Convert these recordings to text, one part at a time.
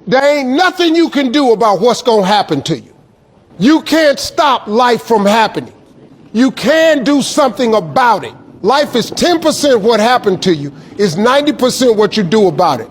There ain't nothing you can do about what's going to happen to you. You can't stop life from happening. You can do something about it. Life is 10% what happened to you, is 90% what you do about it.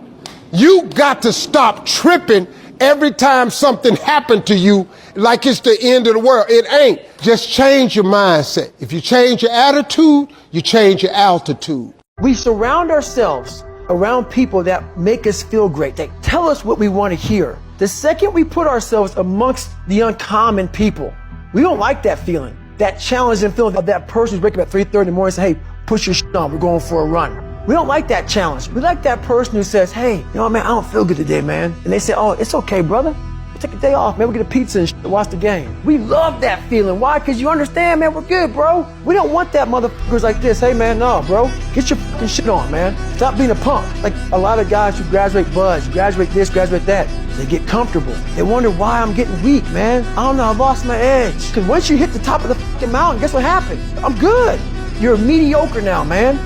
You got to stop tripping every time something happened to you like it's the end of the world. It ain't. Just change your mindset. If you change your attitude, you change your altitude. We surround ourselves around people that make us feel great. They tell us what we want to hear. The second we put ourselves amongst the uncommon people, we don't like that feeling. That challenging feeling of that person who's waking up at 3:30 in the morning and say, hey, push your shit on, we're going for a run. We don't like that challenge. We like that person who says, hey, you know what, man, I don't feel good today, man. And they say, oh, it's okay, brother. Take a day off, man. We'll get a pizza and shit to watch the game. We love that feeling. Why? Because you understand, man, we're good, bro. We don't want that motherfuckers like this. Hey, man, no, bro. Get your fucking shit on, man. Stop being a punk. Like a lot of guys who graduate buzz, graduate this, graduate that, they get comfortable. They wonder why I'm getting weak, man. I don't know, I lost my edge. Because once you hit the top of the fucking mountain, guess what happened? I'm good. You're mediocre now, man.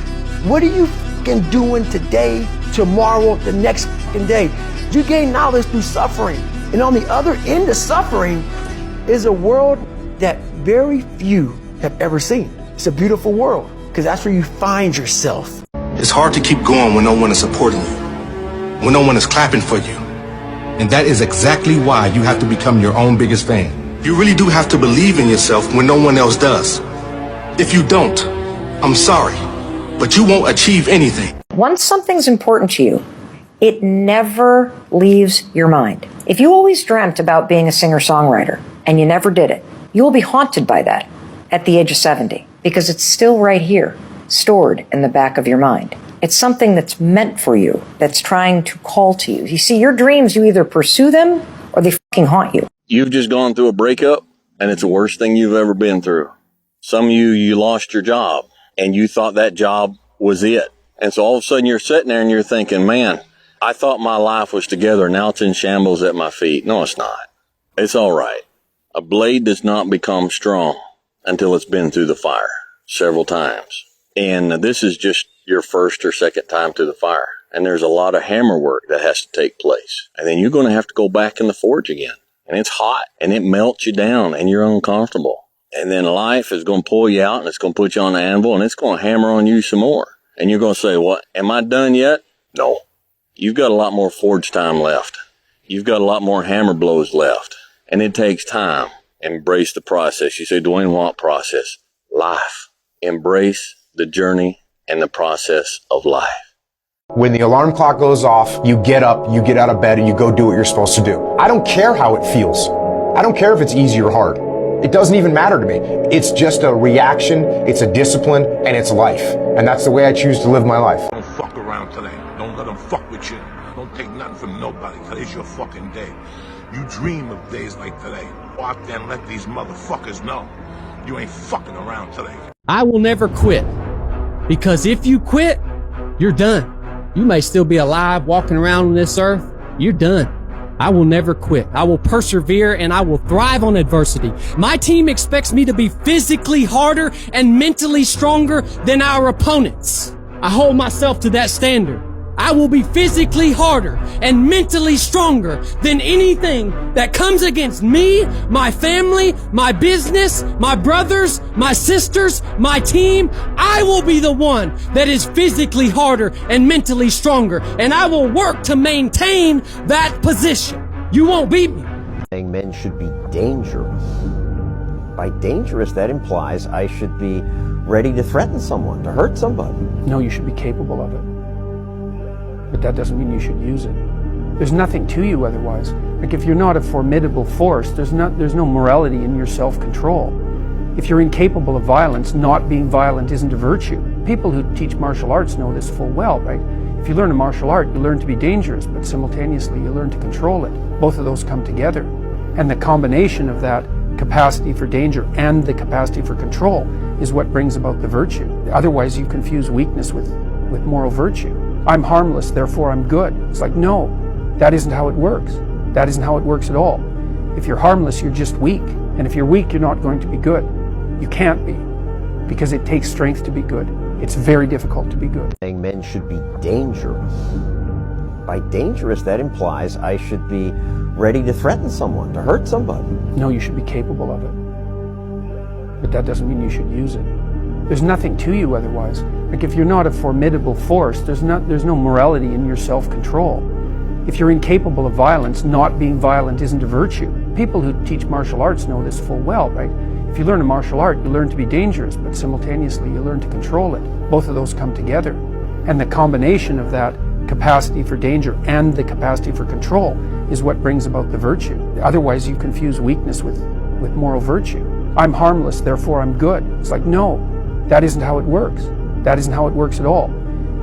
What are you fucking doing today, tomorrow, the next fucking day? You gain knowledge through suffering. And on the other end of suffering is a world that very few have ever seen. It's a beautiful world because that's where you find yourself. It's hard to keep going when no one is supporting you, when no one is clapping for you. And that is exactly why you have to become your own biggest fan. You really do have to believe in yourself when no one else does. If you don't, I'm sorry, but you won't achieve anything. Once something's important to you, it never leaves your mind. If you always dreamt about being a singer-songwriter and you never did it, you will be haunted by that at the age of 70 because it's still right here, stored in the back of your mind. It's something that's meant for you, that's trying to call to you. You see, your dreams, you either pursue them or they fucking haunt you. You've just gone through a breakup and it's the worst thing you've ever been through. Some of you lost your job and you thought that job was it. And so all of a sudden you're sitting there and you're thinking, man, I thought my life was together. Now it's in shambles at my feet. No, it's not. It's all right. A blade does not become strong until it's been through the fire several times. And this is just your first or second time through the fire. And there's a lot of hammer work that has to take place. And then you're going to have to go back in the forge again. And it's hot and it melts you down and you're uncomfortable. And then life is going to pull you out and it's going to put you on the anvil and it's going to hammer on you some more. And you're going to say, what, am I done yet? No. You've got a lot more forge time left. You've got a lot more hammer blows left. And it takes time. Embrace the process. You say, Dwayne, what process? Life. Embrace the journey and the process of life. When the alarm clock goes off, you get up, you get out of bed, and you go do what you're supposed to do. I don't care how it feels. I don't care if it's easy or hard. It doesn't even matter to me. It's just a reaction, it's a discipline, and it's life. And that's the way I choose to live my life. Don't fuck around today. Don't let them fuck with you. Don't take nothing from nobody. Today's your fucking day. You dream of days like today. Go out there and let these motherfuckers know you ain't fucking around today. I will never quit, because if you quit, you're done. You may still be alive walking around on this earth. You're done. I will never quit. I will persevere and I will thrive on adversity. My team expects me to be physically harder and mentally stronger than our opponents. I hold myself to that standard. I will be physically harder and mentally stronger than anything that comes against me, my family, my business, my brothers, my sisters, my team. I will be the one that is physically harder and mentally stronger, and I will work to maintain that position. You won't beat me. Men should be dangerous. By dangerous, that implies I should be ready to threaten someone, to hurt somebody. No, you should be capable of it. But that doesn't mean you should use it. There's nothing to you otherwise. Like if you're not a formidable force, there's no morality in your self-control. If you're incapable of violence, not being violent isn't a virtue. People who teach martial arts know this full well, right? If you learn a martial art, you learn to be dangerous, but simultaneously you learn to control it. Both of those come together. And the combination of that capacity for danger and the capacity for control is what brings about the virtue. Otherwise you confuse weakness with moral virtue. I'm harmless, therefore I'm good. It's like, no, that isn't how it works. That isn't how it works at all. If you're harmless, you're just weak. And if you're weak, you're not going to be good. You can't be, because it takes strength to be good. It's very difficult to be good. Men should be dangerous. By dangerous, that implies I should be ready to threaten someone, to hurt somebody. No, you should be capable of it. But that doesn't mean you should use it. There's nothing to you otherwise. Like if you're not a formidable force, there's no morality in your self-control. If you're incapable of violence, not being violent isn't a virtue. People who teach martial arts know this full well, right? If you learn a martial art, you learn to be dangerous, but simultaneously you learn to control it. Both of those come together. And the combination of that capacity for danger and the capacity for control is what brings about the virtue. Otherwise you confuse weakness with moral virtue. I'm harmless, therefore I'm good. It's like, no, that isn't how it works. That isn't how it works at all.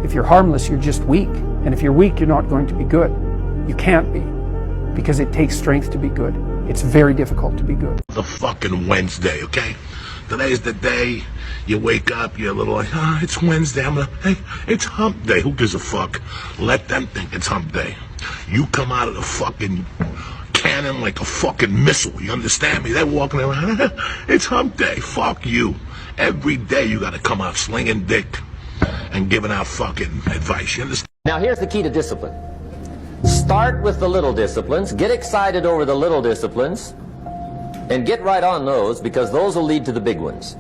If you're harmless, you're just weak. And if you're weak, you're not going to be good. You can't be, because it takes strength to be good. It's very difficult to be good. The fucking Wednesday, okay? Today's the day you wake up, you're a little like, it's Wednesday, hey, it's hump day, who gives a fuck? Let them think it's hump day. You come out of the fucking cannon like a fucking missile, you understand me? They're walking around, it's hump day, fuck you. Every day you gotta come out slinging dick and giving out fucking advice, you understand? Now here's the key to discipline. Start with the little disciplines, get excited over the little disciplines, and get right on those, because those will lead to the big ones.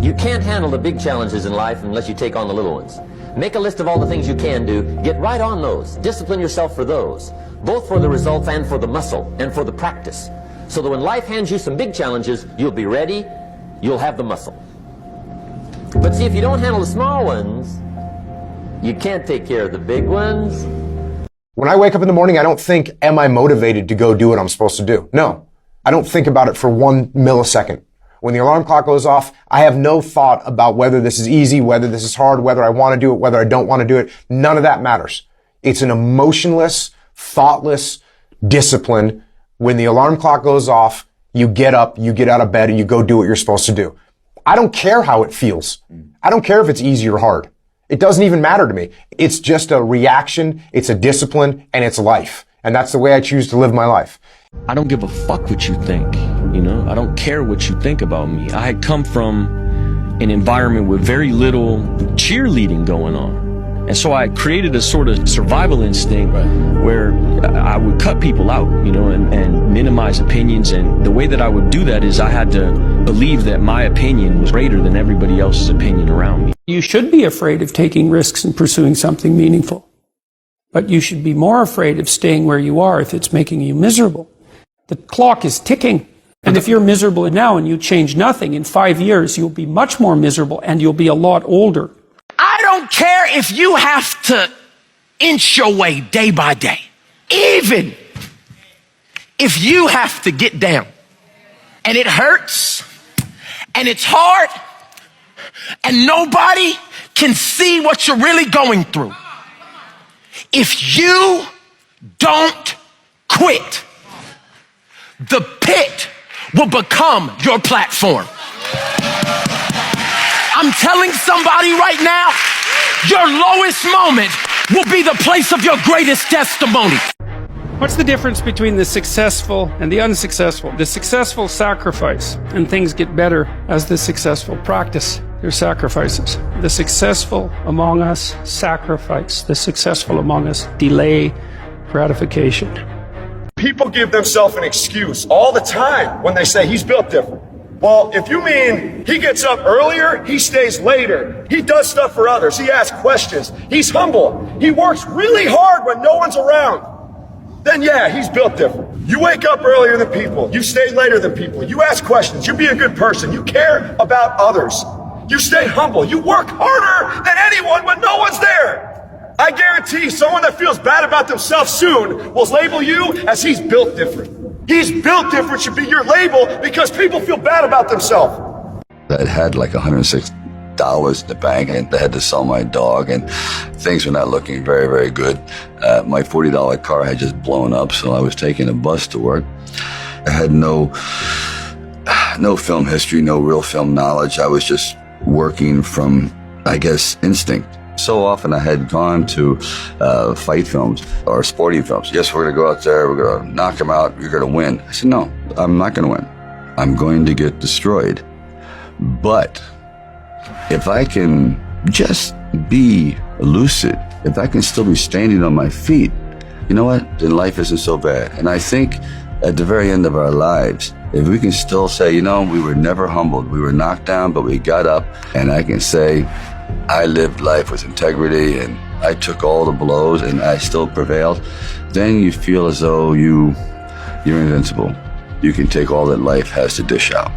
You can't handle the big challenges in life unless you take on the little ones. Make a list of all the things you can do, get right on those, discipline yourself for those, both for the results and for the muscle and for the practice, so that when life hands you some big challenges, you'll be ready, you'll have the muscle. But see, if you don't handle the small ones, you can't take care of the big ones. When I wake up in the morning, I don't think, am I motivated to go do what I'm supposed to do? No, I don't think about it for 1 millisecond. When the alarm clock goes off, I have no thought about whether this is easy, whether this is hard, whether I want to do it, whether I don't want to do it. None of that matters. It's an emotionless, thoughtless discipline. When the alarm clock goes off, you get up, you get out of bed, and you go do what you're supposed to do. I don't care how it feels. I don't care if it's easy or hard. It doesn't even matter to me. It's just a reaction, it's a discipline, and it's life. And that's the way I choose to live my life. I don't give a fuck what you think, you know? I don't care what you think about me. I had come from an environment with very little cheerleading going on. And so I created a sort of survival instinct where I would cut people out, you know, and minimize opinions. And the way that I would do that is I had to believe that my opinion was greater than everybody else's opinion around me. You should be afraid of taking risks and pursuing something meaningful. But you should be more afraid of staying where you are if it's making you miserable. The clock is ticking. And if you're miserable now and you change nothing, in 5 years you'll be much more miserable and you'll be a lot older. I don't care if you have to inch your way day by day. Even if you have to get down and it hurts and it's hard and nobody can see what you're really going through. If you don't quit, the pit will become your platform. I'm telling somebody right now, your lowest moment will be the place of your greatest testimony. What's the difference between the successful and the unsuccessful? The successful sacrifice, and things get better as the successful practice their sacrifices. The successful among us sacrifice. The successful among us delay gratification. People give themselves an excuse all the time when they say he's built different. Well, if you mean he gets up earlier, he stays later, he does stuff for others, he asks questions, he's humble, he works really hard when no one's around, then yeah, he's built different. You wake up earlier than people, you stay later than people, you ask questions, you be a good person, you care about others, you stay humble, you work harder than anyone when no one's there. I guarantee someone that feels bad about themselves soon will label you as he's built different. He's built different should be your label because people feel bad about themselves. I had like $106 in the bank and I had to sell my dog and things were not looking very, very good. My $40 car had just blown up, so I was taking a bus to work. I had no film history, no real film knowledge. I was just working from, I guess, instinct. So often I had gone to fight films or sporting films. Yes, we're going to go out there, we're going to knock them out, you're going to win. I said, no, I'm not going to win. I'm going to get destroyed. But if I can just be lucid, if I can still be standing on my feet, you know what, then life isn't so bad. And I think at the very end of our lives, if we can still say, you know, we were never humbled, we were knocked down, but we got up, and I can say, I lived life with integrity and I took all the blows and I still prevailed, then you feel as though you're invincible. You can take all that life has to dish out.